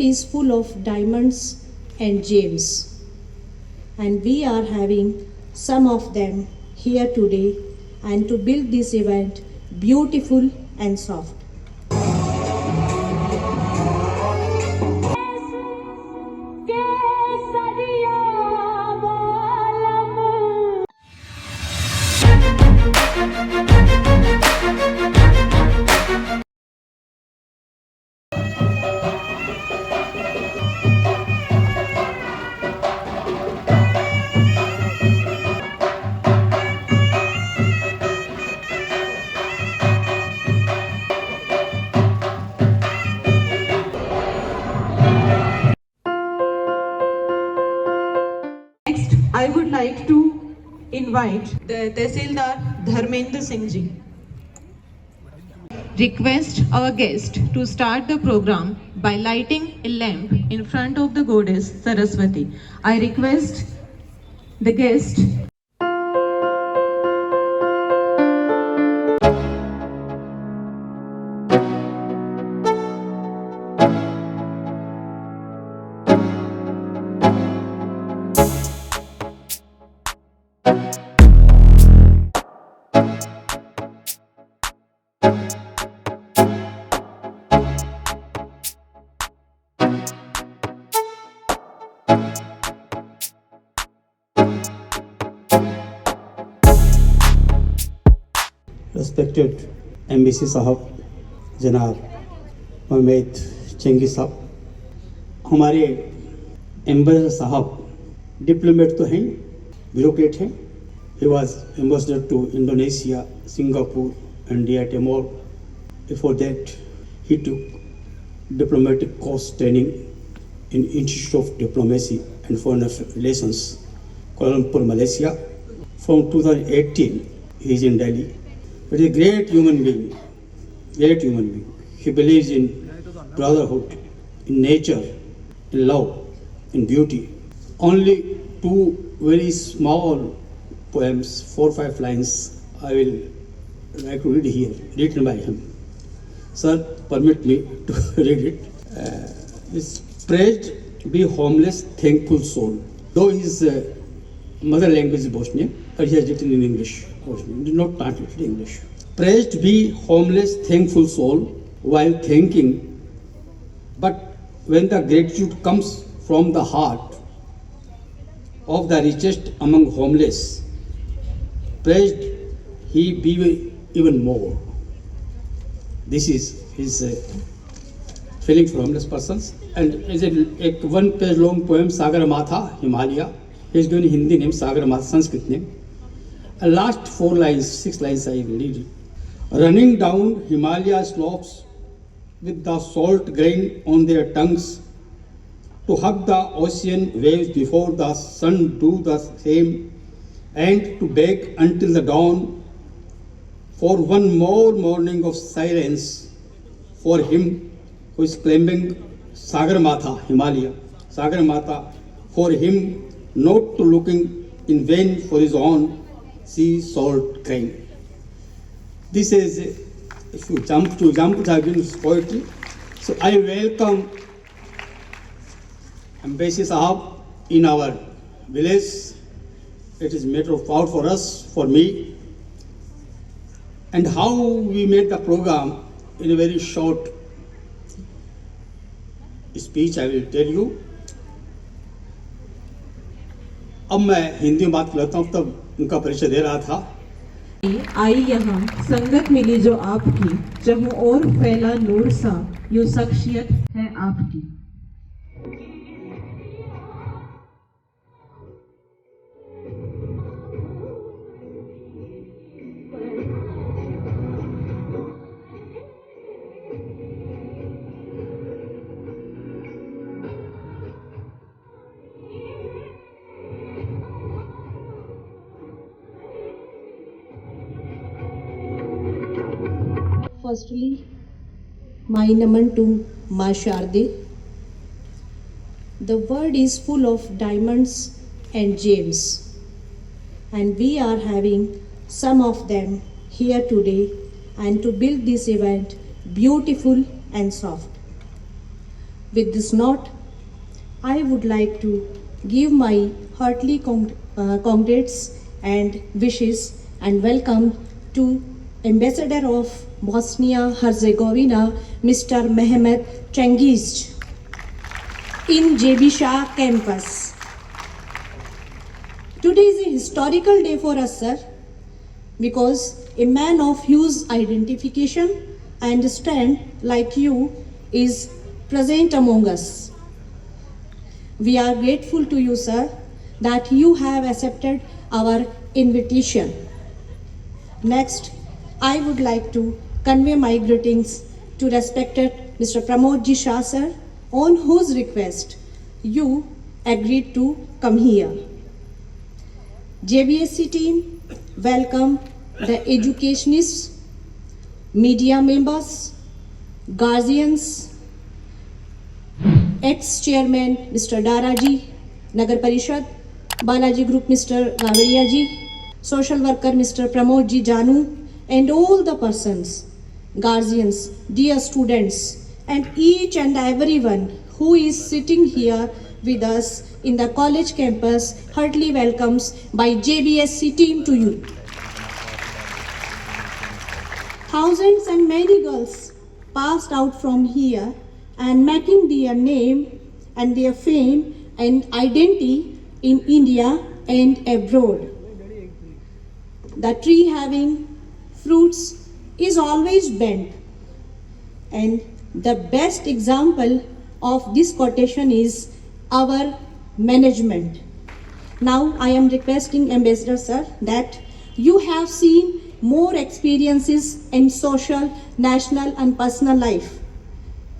is full of diamonds and gems, and we are having some of them here today and to build this event beautiful and soft. Next, I would like to invite the Tehsildar Dharmendra Singh ji. Request our guest to start the program by lighting a lamp in front of the goddess Saraswati. I request the guest. Respected MBC साहब जनाब मोहम्मद चंगी साहब, हमारे ambassador साहब diplomat तो हैं, bureaucrat हैं. He was ambassador to Indonesia, Singapore, India, Timor. Before that, he took diplomatic course training in Institute of Diplomacy and Foreign Relations, Kuala Lumpur, Malaysia. From 2018, he is in Delhi. But a great human being, great human being. He believes in brotherhood, in nature, in love, in beauty. Only two very small poems, 4 or 5 lines, I will like to read here, written by him. Sir, permit me to read it. It's praised be homeless, thankful soul. Though his mother language is Bosnian, but he has written in English. Bosnian, did not translate in English. Praised be homeless, thankful soul while thanking, but when the gratitude comes from the heart of the richest among homeless, praised he be even more. This is his feeling for homeless persons. And is a 1-page long poem, Sagar Matha, Himalaya. He is given a Hindi name, Sagar Matha, Sanskrit name. And last 4 lines, 6 lines I will read it. Running down Himalaya slopes with the salt grain on their tongues, to hug the ocean waves before the sun do the same, and to beg until the dawn for one more morning of silence for him who is climbing Sagar Matha, Himalaya, Sagar Matha, for him not to looking in vain for his own sea salt grain. This is, if you jump to Jagin's poetry. So I welcome Embassy Sahab in our village. It is a matter of proud for us, for me. And how we made the program in a very short speech, I will tell you. अब मैं हिंदी में बात करता हूँ, तब उनका परिचय दे रहा था. आई यहाँ संगत मिली जो आपकी, जहाँ और फैला नूर सा, यूं शख्सियत है आपकी. Firstly, my naman to Ma Sharde. The world is full of diamonds and gems, and we are having some of them here today and to build this event beautiful and soft. With this note, I would like to give my heartily congrats and wishes and welcome to Ambassador of Bosnia-Herzegovina, Mr. Mehmet Cengiz, in JB Shah campus. Today is a historical day for us, sir, because a man of huge identification and stand like you is present among us. We are grateful to you, sir, that you have accepted our invitation. Next, I would like to convey my greetings to respected Mr. Pramod Ji Shah, sir, on whose request you agreed to come here. JBSC team, welcome the educationists, media members, guardians, ex-chairman Mr. Daraji, Nagar Parishad, Balaji Group Mr. Gavadia ji, social worker Mr. Pramod ji Janu, and all the persons, guardians, dear students, and each and everyone who is sitting here with us in the college campus, heartily welcomes by JBSC team to you. Thousands and many girls passed out from here and making their name and their fame and identity in India and abroad. The tree having fruits is always bent, and the best example of this quotation is our management. Now I am requesting Ambassador sir that you have seen more experiences in social, national and personal life.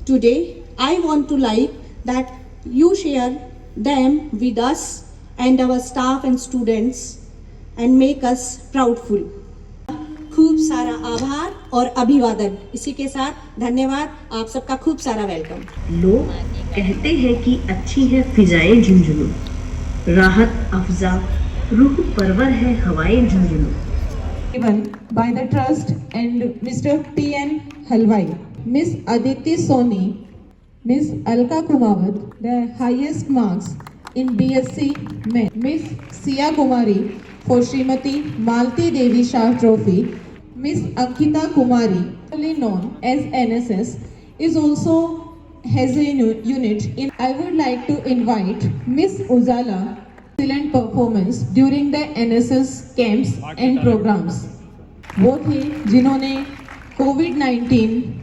Today I want to like that you share them with us and our staff and students and make us proudful. खूब सारा आभार और अभिवादन। इसी के साथ धन्यवाद, आप सबका खूब सारा वेलकम। लोग कहते हैं कि अच्छी है फिजाएं झुंझुनू, राहत अफजा रूह परवर है हवाएं Jhunjhunu. Given by the trust and Mr. P.N. Halwai, Miss Aditi Soni, Miss Alka Kumawat, the highest marks in BSc Men. Miss Sia Kumari for Srimati Malti Devi Shah Trophy. Miss Ankita Kumari, known as NSS, is also has a unit in. I would like to invite Miss Uzala, excellent performance during the NSS camps and programs. वो थे जिन्होंने COVID-19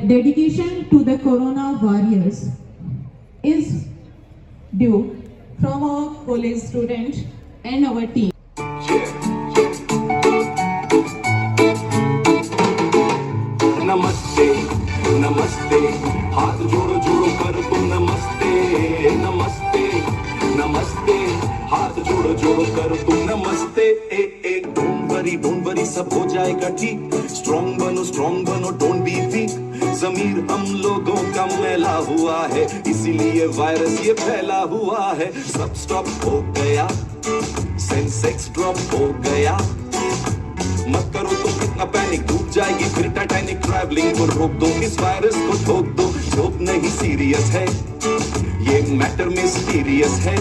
dedication to the Corona warriors is due from our college student and our team. नमस्ते नमस्ते हाथ जोड़ो जोड़ो कर तुम नमस्ते नमस्ते नमस्ते हाथ जोड़ो जोड़ो कर तुम नमस्ते ए डोंट वरी सब हो जाएगा ठीक स्ट्रॉन्ग बनो डोंट बी वीक ज़मीर हम लोगों का मैला हुआ है इसीलिए वायरस ये फैला हुआ है सब स्टॉप हो गया सेंसेक्स ड्रॉप हो गया मत करो तुम कितना पैनिक डूब जाएगी फिर टाइटैनिक ट्रैवलिंग को रोक दो इस वायरस को ठोक दो जोक नहीं सीरियस है ये मैटर मिस्टीरियस है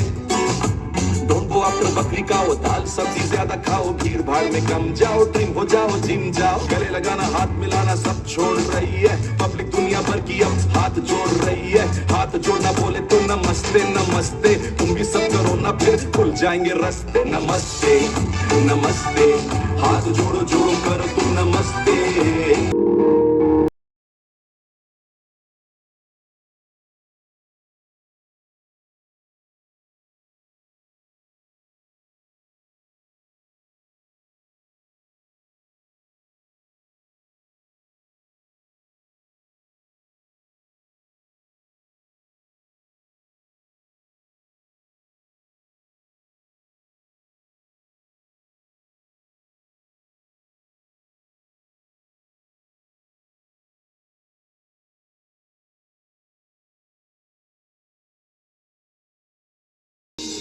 डोंट गो आफ्टर बकरी का वो दाल सब्जी ज्यादा खाओ भीड़ भाड़ में कम जाओ ट्रिम हो जाओ जिम जाओ गले लगाना हाथ मिलाना सब छोड़ रही है पब्लिक दुनिया भर की अब हाथ जोड़ रही है हाथ जोड़ना बोले तो नमस्ते नमस्ते तुम भी सब करो ना फिर खुल जाएंगे रास्ते नमस्ते नमस्ते हाथ जोड़ो जोड़ो करो तुम नमस्ते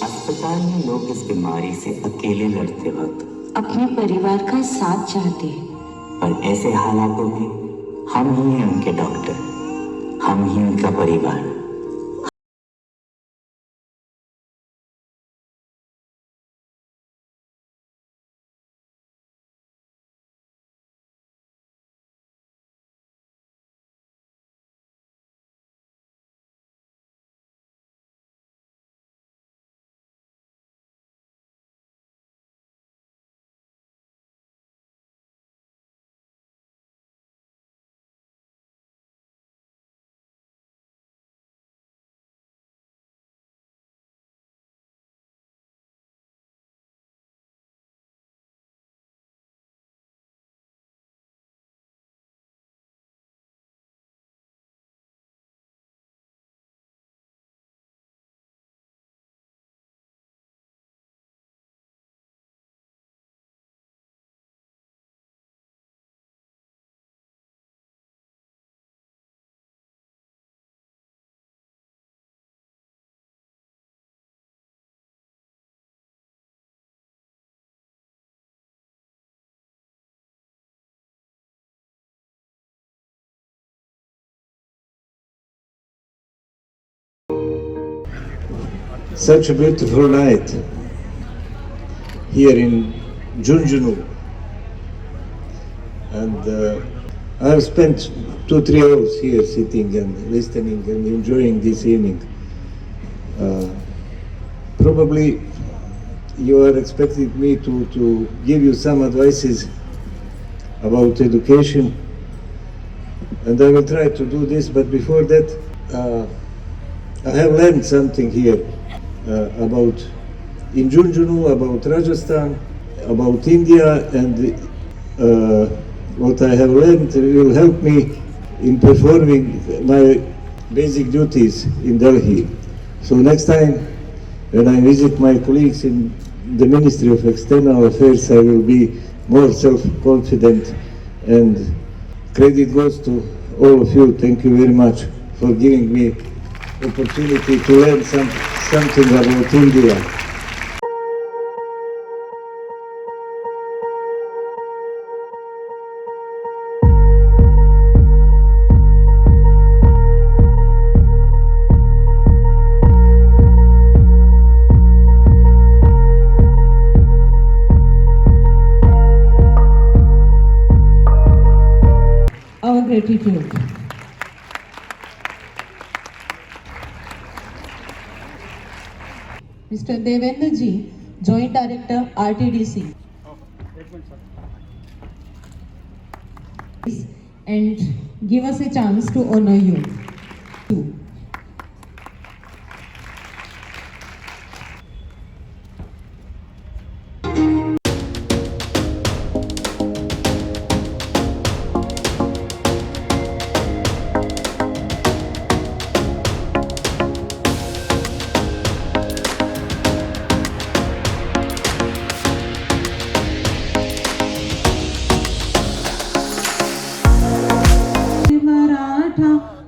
अस्पताल में लोग इस बीमारी से अकेले लड़ते वक्त अपने परिवार का साथ चाहते हैं, पर ऐसे हालातों में हम ही हैं उनके डॉक्टर, हम ही उनका परिवार। such a beautiful night here in Junjunu. And I have spent 2-3 hours here sitting and listening and enjoying this evening. Probably you are expecting me to give you some advices about education, and I will try to do this, but before that I have learned something here about in Junjunu, about Rajasthan, about India, and what I have learned will help me in performing my basic duties in Delhi. So next time when I visit my colleagues in the Ministry of External Affairs, I will be more self-confident, and credit goes to all of you. Thank you very much for giving me opportunity to learn something about India. Our gratitude. Mr. Devendra Ji, Joint Director, RTDC. And give us a chance to honor you.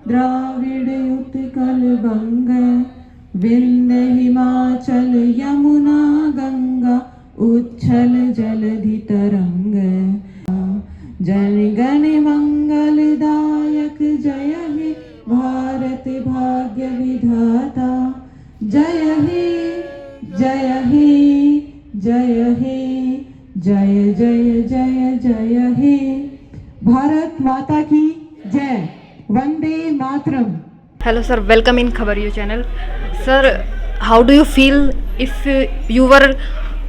Dravid Utkal बंग विंध्य हिमाचल यमुना गंगा उच्छल जलधि तरंग जन गण मंगलदायक जय हे भारत भाग्य विधाता जय हे जय हे जय हे जय जय जय जय हे भारत माता की जय Vande Mataram. Hello sir, welcome in Khabar You channel. Sir, how do you feel if you were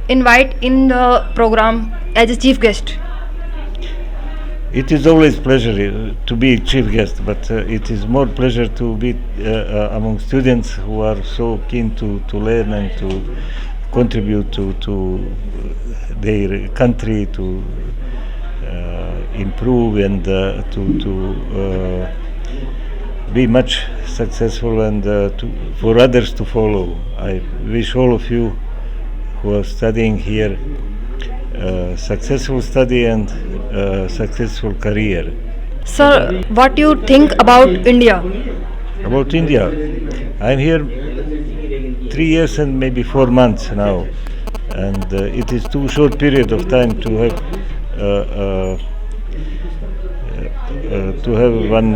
invited in the program as a chief guest? It is always pleasure to be chief guest, but it is more pleasure to be among students who are so keen to learn and to contribute to their country, to improve and to be much successful, and for others to follow. I wish all of you who are studying here successful study and successful career. Sir, what do you think about India? About India, I'm here 3 years and maybe 4 months now, and it is too short period of time to have one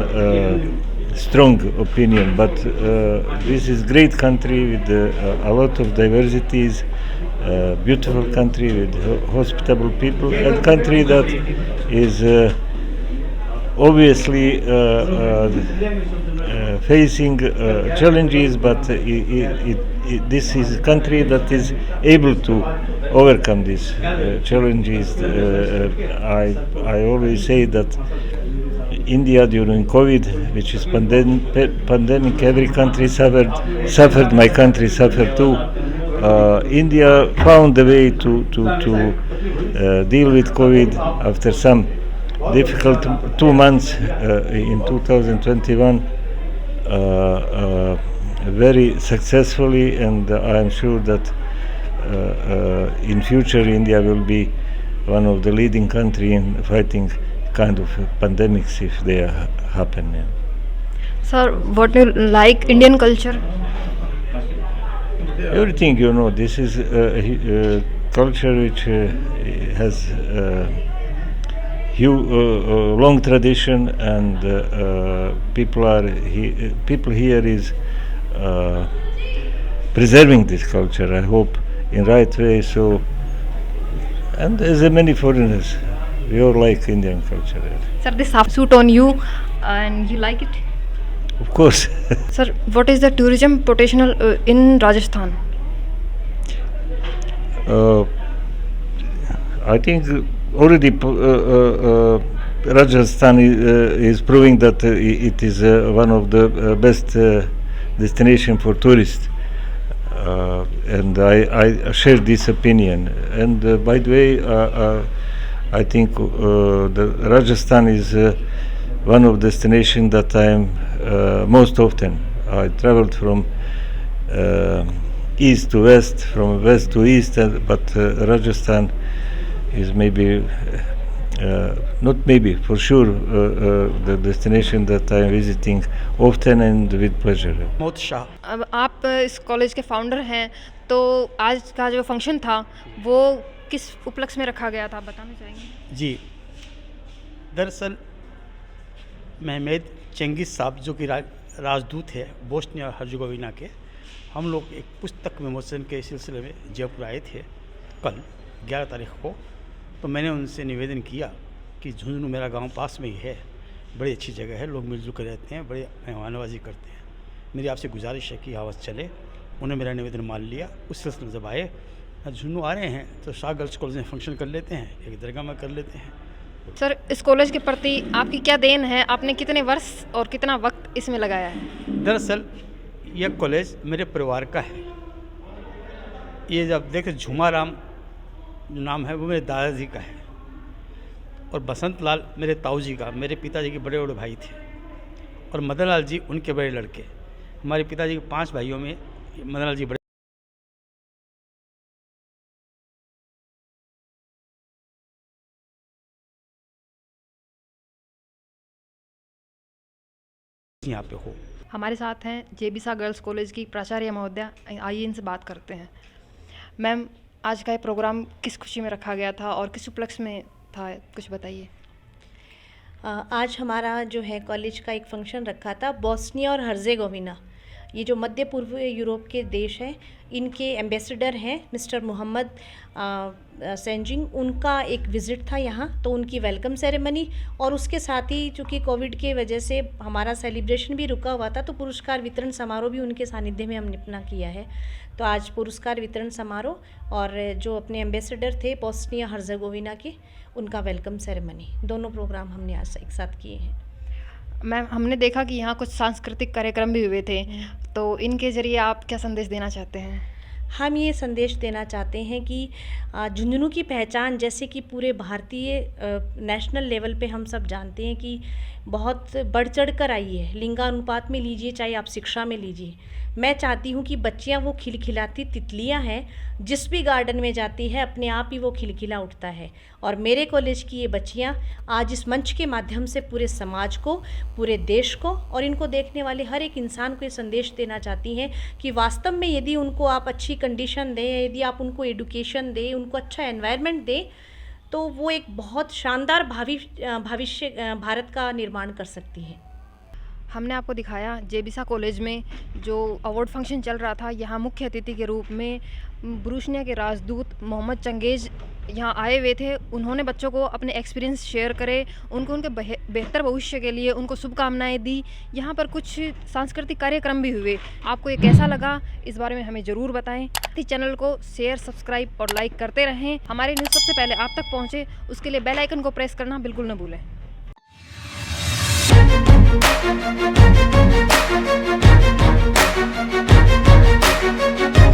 strong opinion, but this is great country with a lot of diversities, beautiful country with hospitable people, and country that is obviously facing challenges, but this is a country that is able to overcome these challenges. I always say that India during COVID, which is pandemic, every country suffered. My country suffered too. India found a way to deal with COVID after some difficult 2 months in 2021, very successfully, and I am sure that in future India will be one of the leading country in fighting kind of pandemics if they happen. Yeah. Sir, what do you like Indian culture? Everything, this is a culture which has long tradition, and people here is preserving this culture, I hope, in right way. So, and there's many foreigners, we all like Indian culture. Sir, this suit on you and you like it? Of course. Sir, what is the tourism potential in Rajasthan? I think already Rajasthan is proving that it is one of the best destination for tourists, and I share this opinion. And by the way, I think the Rajasthan is one of the destinations that I am most often. I traveled from east to west, from west to east, but Rajasthan is maybe, not maybe, for sure, the destination that I am visiting often and with pleasure. Mohammad Shah. अब आप इस college के founder हैं, तो आज का जो function था वो किस उपलक्ष्य में रखा गया था, बताना चाहेंगे? जी, दरअसल महमेद चंगिस साहब जो कि राजदूत है बोस्निया हर्ज़ेगोविना के, हम लोग एक पुस्तक विमोचन के सिलसिले में जयपुर आए थे कल 11 तारीख को। तो मैंने उनसे निवेदन किया कि झुंझुनू मेरा गांव पास में ही है, बड़ी अच्छी जगह है, लोग मिलजुल कर रहते हैं, बड़े मेहमानवाजी करते हैं, मेरी आपसे गुजारिश है कि आवाज़ चले। उन्होंने मेरा निवेदन मान लिया। उस सिलसिले में जब आए, झुंझुनू आ रहे हैं तो शाह गर्ल्स कॉलेज में फंक्शन कर लेते हैं, एक दरगाह में कर लेते हैं। सर, इस कॉलेज के प्रति आपकी क्या देन है? आपने कितने वर्ष और कितना वक्त इसमें लगाया है? दरअसल यह कॉलेज मेरे परिवार का है। ये जब देखें झूमाराम जो नाम है वो मेरे दादाजी का है, और बसंत लाल मेरे ताऊ जी का, मेरे पिताजी के बड़े बड़े भाई थे, और मदन लाल जी उनके बड़े लड़के। हमारे पिताजी के 5 भाइयों में मदन लाल जी बड़े यहाँ पे हो। हमारे साथ हैं जेबीसा गर्ल्स कॉलेज की प्राचार्य महोदया, आइए इनसे बात करते हैं। मैम, आज का ये प्रोग्राम किस खुशी में रखा गया था और किस उपलक्ष्य में था, कुछ बताइए। आज हमारा जो है कॉलेज का एक फंक्शन रखा था। बोस्निया और हर्ज़ेगोविना, ये जो मध्य पूर्व यूरोप के देश हैं, इनके एम्बेसडर हैं मिस्टर मोहम्मद सेंजिंग, उनका एक विज़िट था यहाँ, तो उनकी वेलकम सेरेमनी, और उसके साथ ही चूँकि कोविड के वजह से हमारा सेलिब्रेशन भी रुका हुआ था, तो पुरस्कार वितरण समारोह भी उनके सानिध्य में हमने अपना किया है। तो आज पुरस्कार वितरण समारोह और जो अपने एम्बेसडर थे बोस्निया हर्ज़ेगोविना के, उनका वेलकम सेरेमनी, दोनों प्रोग्राम हमने आज एक साथ किए हैं। मैम, हमने देखा कि यहाँ कुछ सांस्कृतिक कार्यक्रम भी हुए थे, तो इनके ज़रिए आप क्या संदेश देना चाहते हैं? हम ये संदेश देना चाहते हैं कि झुंझुनू की पहचान, जैसे कि पूरे भारतीय नेशनल लेवल पे हम सब जानते हैं कि बहुत बढ़ चढ़ कर आई है, लिंगानुपात में लीजिए, चाहे आप शिक्षा में लीजिए। मैं चाहती हूँ कि बच्चियाँ वो खिलखिलाती तितलियाँ हैं, जिस भी गार्डन में जाती है अपने आप ही वो खिलखिला उठता है। और मेरे कॉलेज की ये बच्चियाँ आज इस मंच के माध्यम से पूरे समाज को, पूरे देश को और इनको देखने वाले हर एक इंसान को ये संदेश देना चाहती हैं कि वास्तव में यदि उनको आप अच्छी कंडीशन दें, यदि आप उनको एडुकेशन दें, उनको अच्छा एनवायरनमेंट दें, तो वो एक बहुत शानदार भविष्य भारत का निर्माण कर सकती है। हमने आपको दिखाया जेबीसा कॉलेज में जो अवार्ड फंक्शन चल रहा था। यहाँ मुख्य अतिथि के रूप में बोस्निया के राजदूत मोहम्मद चंगेज यहाँ आए हुए थे। उन्होंने बच्चों को अपने एक्सपीरियंस शेयर करे, उनको उनके बेहतर भविष्य के लिए उनको शुभकामनाएं दी। यहाँ पर कुछ सांस्कृतिक कार्यक्रम भी हुए। आपको ये कैसा लगा, इस बारे में हमें ज़रूर बताएं। इस चैनल को शेयर, सब्सक्राइब और लाइक करते रहें। हमारी न्यूज़ सबसे पहले आप तक पहुँचे, उसके लिए बेल आइकन को प्रेस करना बिल्कुल न भूलें। Thank you.